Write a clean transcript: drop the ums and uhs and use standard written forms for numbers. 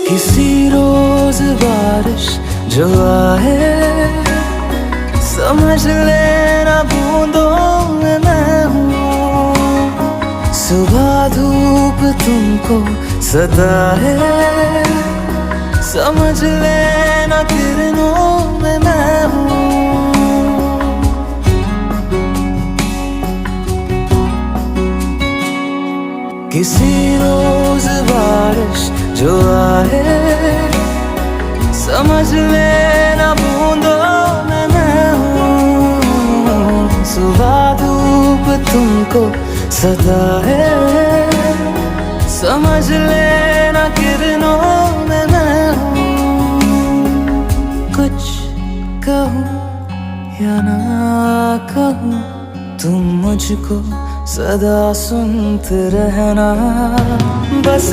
किसी रोज बारिश जो आए, समझ लेना बूंदों में मैं हूँ। सुबह धूप तुमको सताए, समझ लेना किरणों में मैं हूँ। किसी रोज बारिश जो आए, समझ लेना बूंदों में मैं हूँ। सुबह धूप तुमको सताए, समझ लेना किरणों में मैं हूँ। कुछ कहूँ या ना कहूँ, तुम मुझको सदा सुनते रहना। बस